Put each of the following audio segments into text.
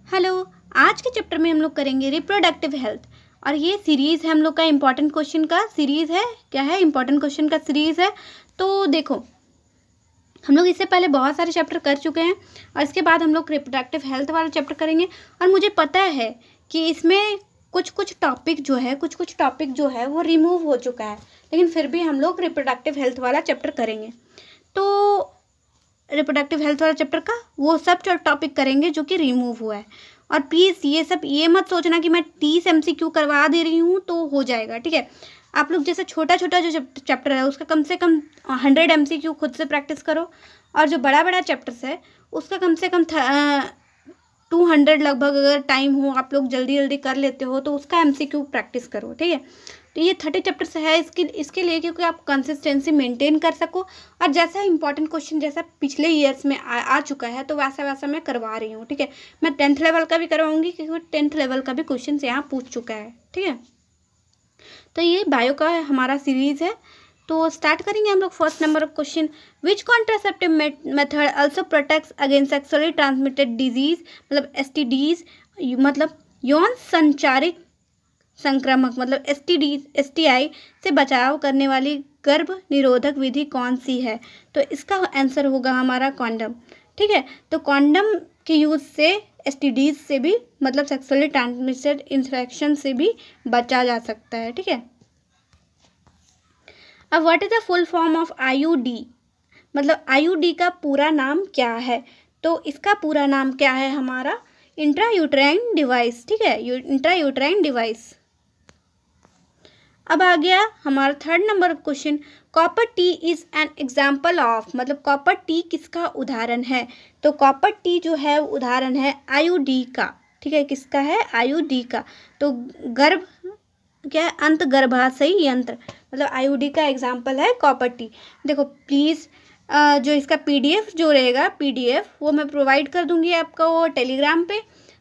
Hello. आज के chapter में हम लोग करेंगे रिप्रोडक्टिव हेल्थ और ये सीरीज़ है हम लोग का इम्पॉर्टेंट क्वेश्चन का सीरीज़ है। क्या है? इम्पॉर्टेंट क्वेश्चन का सीरीज़ है। तो देखो, हम लोग इससे पहले बहुत सारे चैप्टर कर चुके हैं और इसके बाद हम लोग रिप्रोडक्टिव हेल्थ वाला चैप्टर करेंगे। और मुझे पता है कि इसमें कुछ टॉपिक जो है वो रिमूव हो चुका है, लेकिन फिर भी हम लोग रिप्रोडक्टिव हेल्थ वाला चैप्टर करेंगे। तो रिप्रोडक्टिव हेल्थ वाला चैप्टर का वो सब टॉपिक करेंगे जो कि रिमूव हुआ है। और प्लीज़ ये मत सोचना कि मैं 30 MCQ करवा दे रही हूँ तो हो जाएगा, ठीक है। आप लोग जैसे छोटा जो चैप्टर है उसका कम से कम 100 MCQ खुद से प्रैक्टिस करो, और जो बड़ा चैप्टर्स है उसका कम से कम 200 लगभग, अगर टाइम हो आप लोग जल्दी कर लेते हो तो उसका MCQ प्रैक्टिस करो, ठीक है। तो ये 30 चैप्टर्स है इसके लिए, क्योंकि आप कंसिस्टेंसी मेंटेन कर सको। और जैसा इंपॉर्टेंट क्वेश्चन जैसा पिछले ईयर्स में आ चुका है तो वैसा मैं करवा रही हूँ, ठीक है। मैं 10th लेवल का भी करवाऊंगी क्योंकि 10th लेवल का भी क्वेश्चन यहाँ पूछ चुका है, ठीक है। तो ये बायो का हमारा सीरीज है। तो स्टार्ट करेंगे हम लोग। First number of question, which contraceptive method also protects against sexually transmitted disease, मतलब STDs, मतलब यौन संचारित संक्रामक, मतलब STI से बचाव करने वाली गर्भ निरोधक विधि कौन सी है? तो इसका आंसर होगा हमारा कॉन्डम, ठीक है। तो कॉन्डम के यूज़ से STDs से भी, मतलब सेक्सुअली ट्रांसमिटेड इन्फेक्शन से भी बचा जा सकता है, ठीक है। अब what is the full form of IUD, मतलब IUD का पूरा नाम क्या है? तो इसका पूरा नाम क्या है हमारा? इंट्रायूट्राइन डिवाइस, ठीक है, इंट्रायूट्राइन डिवाइस। अब आ गया हमारा third number question, copper T is an example of, मतलब कॉपर टी किसका उदाहरण है? तो कॉपर टी जो है उदाहरण है IUD का, ठीक है। किसका है? IUD का। तो गर्भ क्या है? अंत गर्भाशयी यंत्र, मतलब IUD का एग्जाम्पल है कॉपर टी। देखो प्लीज़, जो इसका PDF जो रहेगा, PDF वो मैं प्रोवाइड कर दूंगी आपको वो टेलीग्राम पे।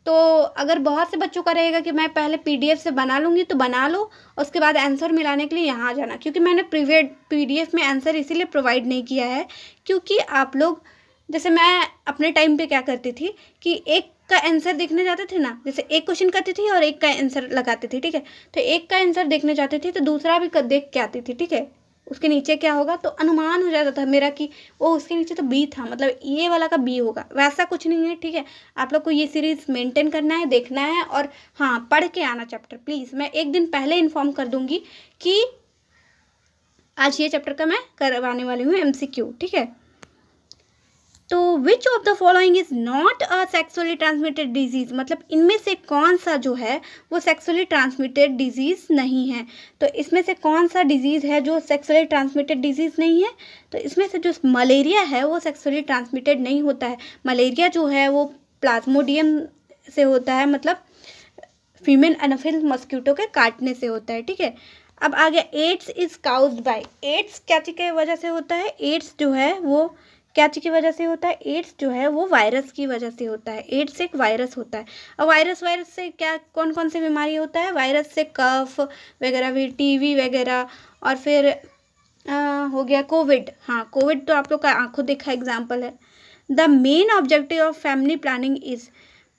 तो अगर बहुत से बच्चों का रहेगा कि मैं पहले PDF से बना लूँगी तो बना लो, उसके बाद आंसर मिलाने के लिए यहाँ आ जाना, क्योंकि मैंने PDF में आंसर इसीलिए प्रोवाइड नहीं किया है क्योंकि आप लोग, जैसे मैं अपने टाइम पे क्या करती थी कि एक का आंसर देखने जाते थे ना, जैसे एक क्वेश्चन करती थी और एक का आंसर लगाती थी, ठीक है। तो एक का आंसर देखने जाते थे तो दूसरा भी देख के आती थी, ठीक है। उसके नीचे क्या होगा तो अनुमान हो जाता था मेरा कि वो उसके नीचे तो B था, मतलब ये वाला का B होगा। वैसा कुछ नहीं है, ठीक है। आप लोग को ये सीरीज मेंटेन करना है, देखना है, और हाँ, पढ़ के आना चैप्टर प्लीज़। मैं एक दिन पहले इन्फॉर्म कर दूंगी कि आज ये चैप्टर का मैं करवाने वाली हूँ MCQ, ठीक है। तो which of the following is not a sexually transmitted disease, मतलब इनमें से कौन सा जो है वो सेक्सुअली ट्रांसमिटेड डिजीज नहीं है? तो इसमें से कौन सा डिजीज है जो सेक्सुअली ट्रांसमिटेड डिजीज नहीं है? तो इसमें से जो मलेरिया है वो सेक्सुअली ट्रांसमिटेड नहीं होता है। मलेरिया जो है वो प्लाज्मोडियम से होता है, मतलब फीमेल एनाफिल मस्क्यूटो के काटने से होता है, ठीक है। अब आ गया AIDS is caused by, AIDS क्या चीज़ की वजह से होता है? एड्स जो है वो क्या चीज़ की वजह से होता है? एड्स जो है वो वायरस की वजह से होता है। एड्स एक वायरस होता है। अब वायरस से क्या कौन कौन सी बीमारी होता है? वायरस से कफ वगैरह भी, TB वगैरह, और फिर हो गया कोविड। हाँ, कोविड तो आप लोग का आंखों देखा एग्जाम्पल है। The main objective of family planning is,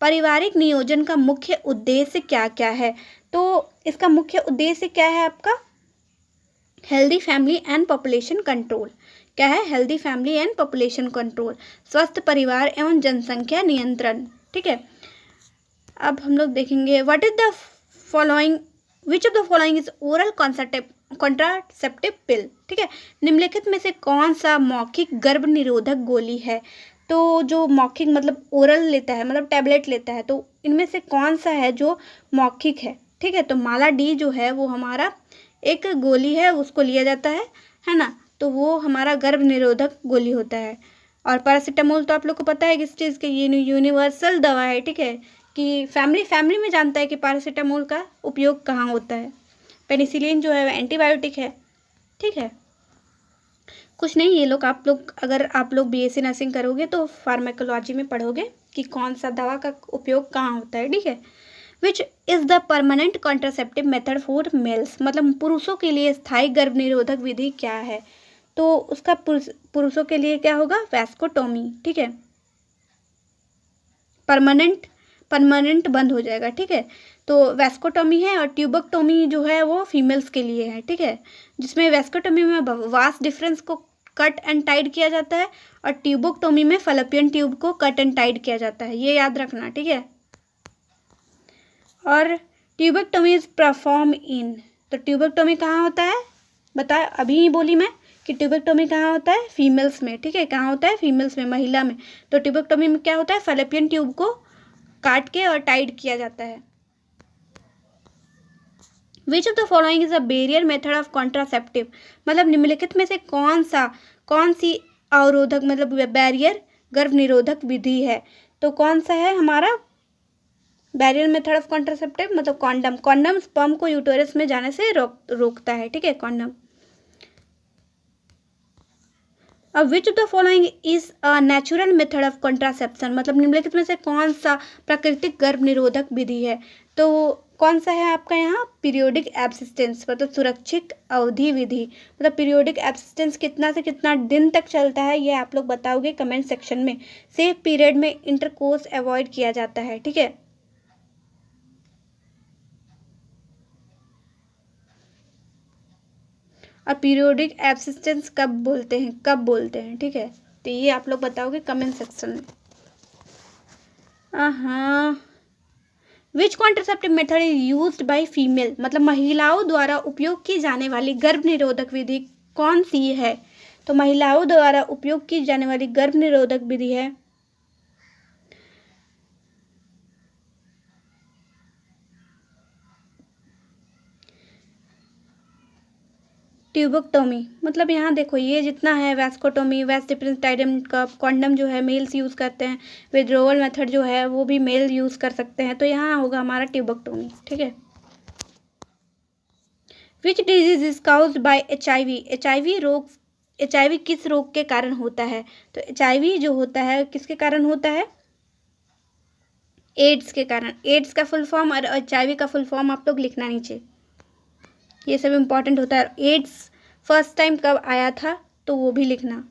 पारिवारिक नियोजन का मुख्य उद्देश्य क्या क्या है? तो इसका मुख्य उद्देश्य क्या है आपका? Healthy family and population control. क्या है? Healthy family and population control, स्वस्थ परिवार एवं जनसंख्या नियंत्रण, ठीक है। अब हम लोग देखेंगे what is the following, which of the following is oral contraceptive पिल, ठीक है। निम्नलिखित में से कौन सा मौखिक गर्भ निरोधक गोली है? तो जो मौखिक मतलब ओरल लेता है, मतलब टैबलेट लेता है, तो इनमें से कौन सा है जो मौखिक है, ठीक है। तो माला D जो है वो हमारा एक गोली है, उसको लिया जाता है ना। तो वो हमारा गर्भ निरोधक गोली होता है। और पैरासीटामोल तो आप लोग को पता है किस चीज़ की, ये यूनिवर्सल दवा है, ठीक है। कि फैमिली में जानता है कि पैरासीटामोल का उपयोग कहाँ होता है। पेनिसिलिन जो है एंटीबायोटिक है, ठीक है। कुछ नहीं, ये लोग अगर आप लोग BSc नर्सिंग करोगे तो फार्माकोलॉजी में पढ़ोगे कि कौन सा दवा का उपयोग कहाँ होता है, ठीक है। Which is the permanent contraceptive method for mails, मतलब पुरुषों के लिए स्थायी गर्भ निरोधक विधि क्या है? तो उसका पुरुषों के लिए क्या होगा? वैस्कोटोमी, ठीक है। परमानेंट बंद हो जाएगा, ठीक है। तो वैस्कोटोमी है और ट्यूबेक्टोमी जो है वो फीमेल्स के लिए है, ठीक है, जिसमें वैस्कोटोमी में वास डिफरेंस को कट एंड टाइट किया जाता है और ट्यूबेक्टोमी में फैलोपियन ट्यूब को कट एंड टाइट किया जाता है, ये याद रखना, ठीक है। और ट्यूबेक्टोमी इज परफॉर्म इन, तो ट्यूबेक्टोमी कहाँ होता है, बता अभी ही बोली मैं कि ट्यूबेक्टोमी कहाँ होता है, फीमेल्स में, ठीक है, कहाँ होता है, फीमेल्स में, महिला में। तो ट्यूबेक्टोमी में क्या होता है, फैलोपियन ट्यूब को काट के और टाइट किया जाता है। Which of the following is a barrier method of contraceptive, मतलब निम्नलिखित में से कौन सी अवरोधक मतलब बैरियर गर्भ निरोधक विधि है। तो कौन सा है हमारा बैरियर मेथड ऑफ कॉन्ट्रासेप्टिव, मतलब कॉन्डम। कॉन्डम स्पर्म को यूटेरस में जाने से रोकता है, ठीक है, कॉन्डम। अब which of the following is a natural method of contraception, मतलब निम्नलिखित में से कौन सा प्राकृतिक गर्भ निरोधक विधि है। तो कौन सा है आपका यहाँ, पीरियोडिक एब्सिस्टेंस, मतलब सुरक्षित अवधि विधि। मतलब पीरियोडिक एब्सिस्टेंस कितना से कितना दिन तक चलता है, ये आप लोग बताओगे कमेंट सेक्शन में। सेफ पीरियड में इंटरकोर्स अवॉइड किया जाता है, ठीक है। और पीरियोडिक एब्सिस्टेंस कब बोलते हैं, ठीक है, तो ये आप लोग बताओगे कमेंट सेक्शन में। हाँ, which contraceptive method is used by female, मतलब महिलाओं द्वारा उपयोग की जाने वाली गर्भ निरोधक विधि कौन सी है। तो महिलाओं द्वारा उपयोग की जाने वाली गर्भ निरोधक विधि है ट्यूबेक्टोमी। मतलब यहाँ देखो ये जितना है, वैस्कोटोमी, वेस्ट डिफरेंस टाइडम कप, कॉन्डम जो है मेल्स यूज़ करते हैं, विड्रोवल मेथड जो है वो भी मेल यूज़ कर सकते हैं। तो यहाँ होगा हमारा ट्यूबेक्टोमी, ठीक है। Which disease is caused bye HIV किस रोग के कारण होता है। तो HIV जो होता है किसके कारण होता है, एड्स के कारण। एड्स का फुल फॉर्म और HIV का फुल फॉर्म आप लोग लिखना नीचे, ये सब इम्पॉर्टेंट होता है। एड्स फर्स्ट टाइम कब आया था तो वो भी लिखना।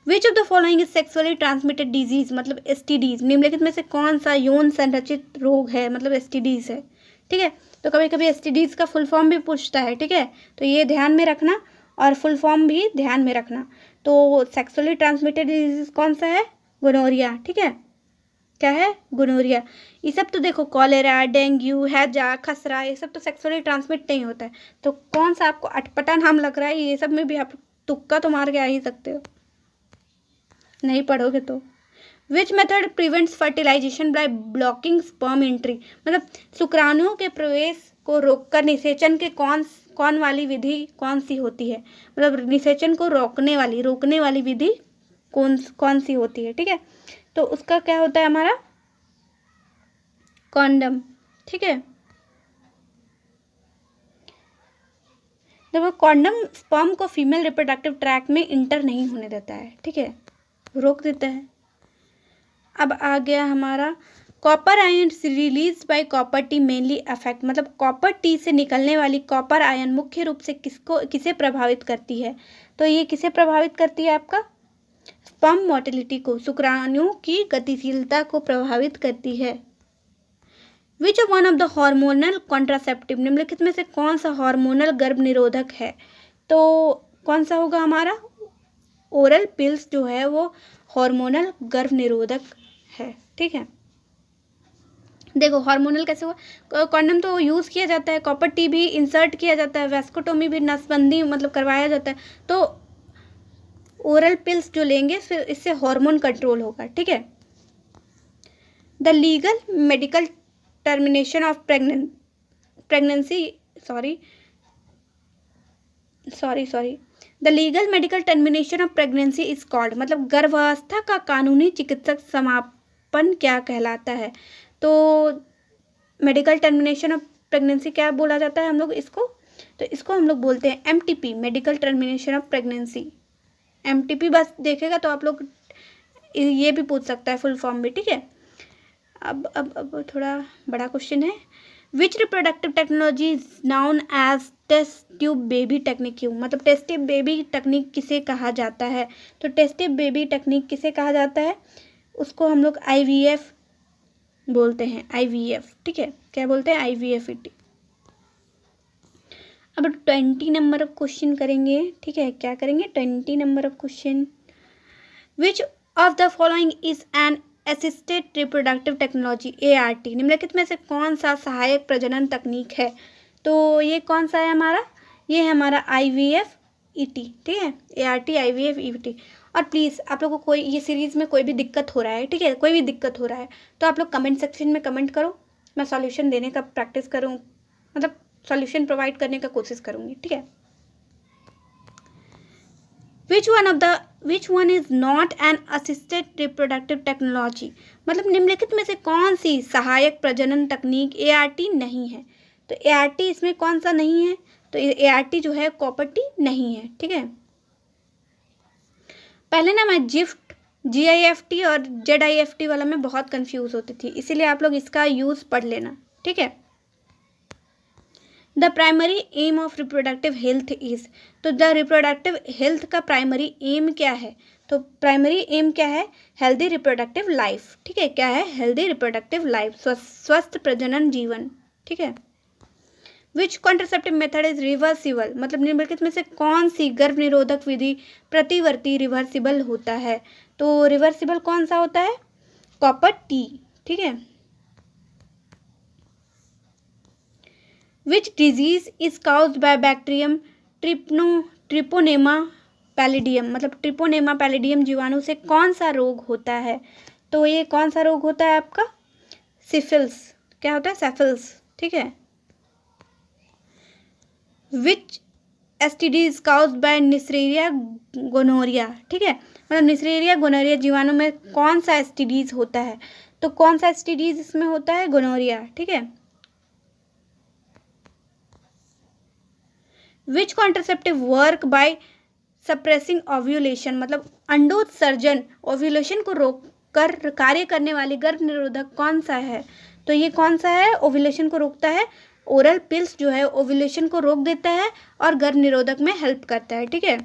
Which of the following is sexually transmitted disease, मतलब STDs, निम्नलिखित में से कौन सा यौन संरचित रोग है, मतलब STDs है, ठीक है। तो कभी कभी STDs का फुल फॉर्म भी पूछता है, ठीक है, तो ये ध्यान में रखना और फुल फॉर्म भी ध्यान में रखना। तो सेक्सुअली ट्रांसमिटेड डिजीज कौन सा है, गोनोरिया, ठीक है, क्या है, गोनोरिया। ये सब तो देखो कॉलेरा, डेंगू, हैजा, खसरा, ये सब तो सेक्सुअली ट्रांसमिट नहीं होता है। तो कौन सा आपको अटपटा नाम लग रहा है, ये सब में भी आप तुक्का तो मार के आ ही सकते हो, नहीं पढ़ोगे तो। Which method prevents fertilisation by blocking sperm entry, मतलब शुक्राणुओं के प्रवेश को रोककर निषेचन के कौन वाली विधि कौन सी होती है, मतलब निषेचन को रोकने वाली विधि कौन सी होती है, ठीक है। तो उसका क्या होता है हमारा, कॉन्डम, ठीक है। देखो कॉन्डम स्पर्म को फीमेल रिप्रोडक्टिव ट्रैक में इंटर नहीं होने देता है, ठीक है, रोक देता है। अब आ गया हमारा copper ion release by copper T mainly affect, मतलब कॉपर टी से निकलने वाली कॉपर आयन मुख्य रूप से किसे प्रभावित करती है। तो ये किसे प्रभावित करती है, आपका स्पर्म मोटिलिटी को, शुक्राणुओं की गतिशीलता को प्रभावित करती है। Which one of the hormonal contraceptive, निम्नलिखित में से कौन सा हार्मोनल गर्भ निरोधक है। तो कौन सा होगा हमारा, ओरल पिल्स जो है वो हार्मोनल गर्भ निरोधक है, ठीक है। देखो हार्मोनल कैसे हुआ, कॉन्डम तो यूज़ किया जाता है, कॉपर टी भी इंसर्ट किया जाता है, वैस्कोटोमी भी नसबंदी मतलब करवाया जाता है। तो ओरल पिल्स जो लेंगे फिर इससे हार्मोन कंट्रोल होगा, ठीक है। The legal medical termination of pregnancy the legal medical termination of pregnancy is called, मतलब गर्भावस्था का कानूनी चिकित्सक समापन क्या कहलाता है। तो मेडिकल टर्मिनेशन ऑफ प्रेगनेंसी क्या बोला जाता है हम लोग इसको, तो इसको हम लोग बोलते हैं MTP, medical termination of pregnancy. MTP बस देखेगा तो आप लोग ये भी पूछ सकता है फुल फॉर्म भी, ठीक है। अब थोड़ा बड़ा क्वेश्चन है, which reproductive technology is known as test tube baby technique, मतलब टेस्ट ट्यूब बेबी टेक्निक किसे कहा जाता है। तो टेस्ट ट्यूब बेबी टेक्निक किसे कहा जाता है, उसको हम लोग IVF बोलते हैं, IVF, ठीक है, क्या बोलते हैं, IVF ET। अब 20 नंबर ऑफ क्वेश्चन करेंगे, ठीक है, क्या करेंगे, 20 number of question. Which of the following is an assisted reproductive technology, ART, निम्नलिखित में से कौन सा सहायक प्रजनन तकनीक है। तो ये कौन सा है हमारा, ये है हमारा IVF ET, ठीक है, ART IVF ET। और प्लीज़ आप लोगों को कोई ये सीरीज़ में कोई भी दिक्कत हो रहा है, ठीक है, कोई भी दिक्कत हो रहा है तो आप लोग कमेंट सेक्शन में कमेंट करो, मैं सॉल्यूशन देने का प्रैक्टिस करूँ, मतलब सॉल्यूशन प्रोवाइड करने का कोशिश करूँगी, ठीक है। Which one is not an assisted reproductive technology, मतलब निम्नलिखित में से कौन सी सहायक प्रजनन तकनीक ART नहीं है। तो ART इसमें कौन सा नहीं है, तो ART जो है कॉपर टी नहीं है, ठीक है। पहले ना मैं GIFT GIFT और ZIFT वाला में बहुत कंफ्यूज होती थी, इसीलिए आप लोग इसका यूज़ पढ़ लेना, ठीक है। The primary aim of reproductive health is, तो द रिप्रोडक्टिव हेल्थ का प्राइमरी एम क्या है, तो प्राइमरी एम क्या है, हेल्दी रिप्रोडक्टिव लाइफ, ठीक है, क्या है, हेल्दी रिप्रोडक्टिव लाइफ, स्वस्थ प्रजनन जीवन, ठीक है। Which contraceptive method is reversible, मतलब निम्नलिखित में से कौन सी गर्भ निरोधक विधि प्रतिवर्ती रिवर्सिबल होता है। तो रिवर्सिबल कौन सा होता है, कॉपर टी, ठीक है। Which disease is caused bye bacterium Treponema palladium, मतलब ट्रिपोनेमा पैलिडियम जीवाणु से कौन सा रोग होता है। तो ये कौन सा रोग होता है आपका, सिफिल्स, क्या होता है, सेफिल्स, ठीक है। Which STD is caused by Neisseria gonorrhoea, ठीक है, मतलब निस्सेरिया गोनोरिया जीवाणु में कौन सा STDs होता है। तो कौन सा STDs इसमें होता है, गोनोरिया, ठीक है। Which contraceptive work by suppressing ovulation, मतलब अंडोत्सर्जन ओव्यूलेशन को रोक कर कार्य करने वाली गर्भ निरोधक कौन सा है। तो ये कौन सा है, ओव्यूलेशन को रोकता है, ओरल पिल्स जो है ओव्यूलेशन को रोक देता है और गर्भ निरोधक में हेल्प करता है, ठीक है।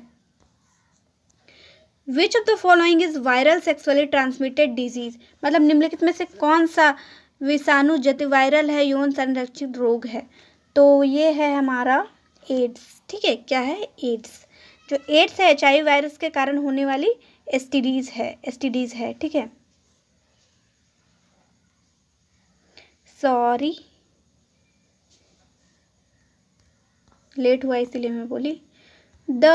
Which of the following is viral sexually transmitted disease, मतलब निम्नलिखित में से कौन सा विषाणु जति वायरल है, यौन संरक्षित रोग है। तो ये है हमारा एड्स, ठीक है, क्या है, एड्स। जो एड्स है HIV वायरस के कारण होने वाली STDs है, ठीक है। सॉरी लेट हुआ इसीलिए मैं बोली। The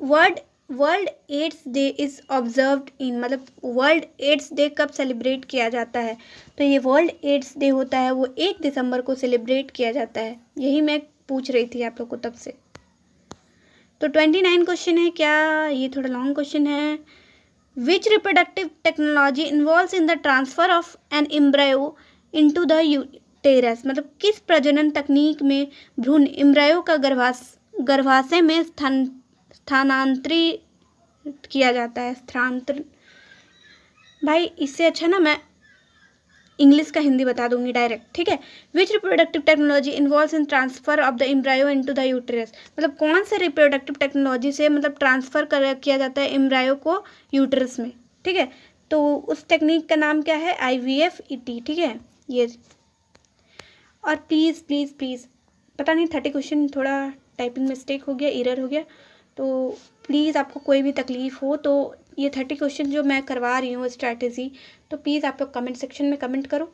world AIDS day is observed in, मतलब वर्ल्ड एड्स डे कब सेलिब्रेट किया जाता है। तो ये वर्ल्ड एड्स डे होता है वो 1 दिसंबर को सेलिब्रेट किया जाता है, यही मैं पूछ रही थी आप लोग को तब से। तो 29 क्वेश्चन है, क्या ये थोड़ा लॉन्ग क्वेश्चन है। Which reproductive technology involves in the transfer of an embryo into the uterus, मतलब किस प्रजनन तकनीक में भ्रूण एम्ब्रायो का गर्भाशय में स्थानांतरित किया जाता है, स्थानांतरण। भाई इससे अच्छा ना मैं इंग्लिश का हिंदी बता दूंगी डायरेक्ट, ठीक है। Which reproductive technology involves in transfer of the embryo into the uterus, मतलब कौन से रिप्रोडक्टिव टेक्नोलॉजी से मतलब ट्रांसफर किया जाता है एम्ब्रायो को यूटेरस में, ठीक है। तो उस टेक्निक का नाम क्या है, IVF ET, ठीक है ये। और प्लीज़ प्लीज़ प्लीज़, पता नहीं 30 क्वेश्चन थोड़ा टाइपिंग मिस्टेक हो गया, एरर हो गया, तो प्लीज़ आपको कोई भी तकलीफ़ हो तो ये 30 क्वेश्चन जो मैं करवा रही हूँ स्ट्रैटेजी, तो प्लीज़ आप लोग कमेंट सेक्शन में कमेंट करो।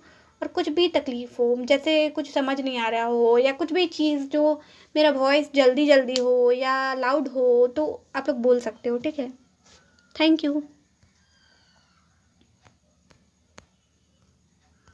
और कुछ भी तकलीफ़ हो, जैसे कुछ समझ नहीं आ रहा हो या कुछ भी चीज़ जो मेरा वॉइस जल्दी हो या लाउड हो, तो आप लोग बोल सकते हो, ठीक है। Thank you.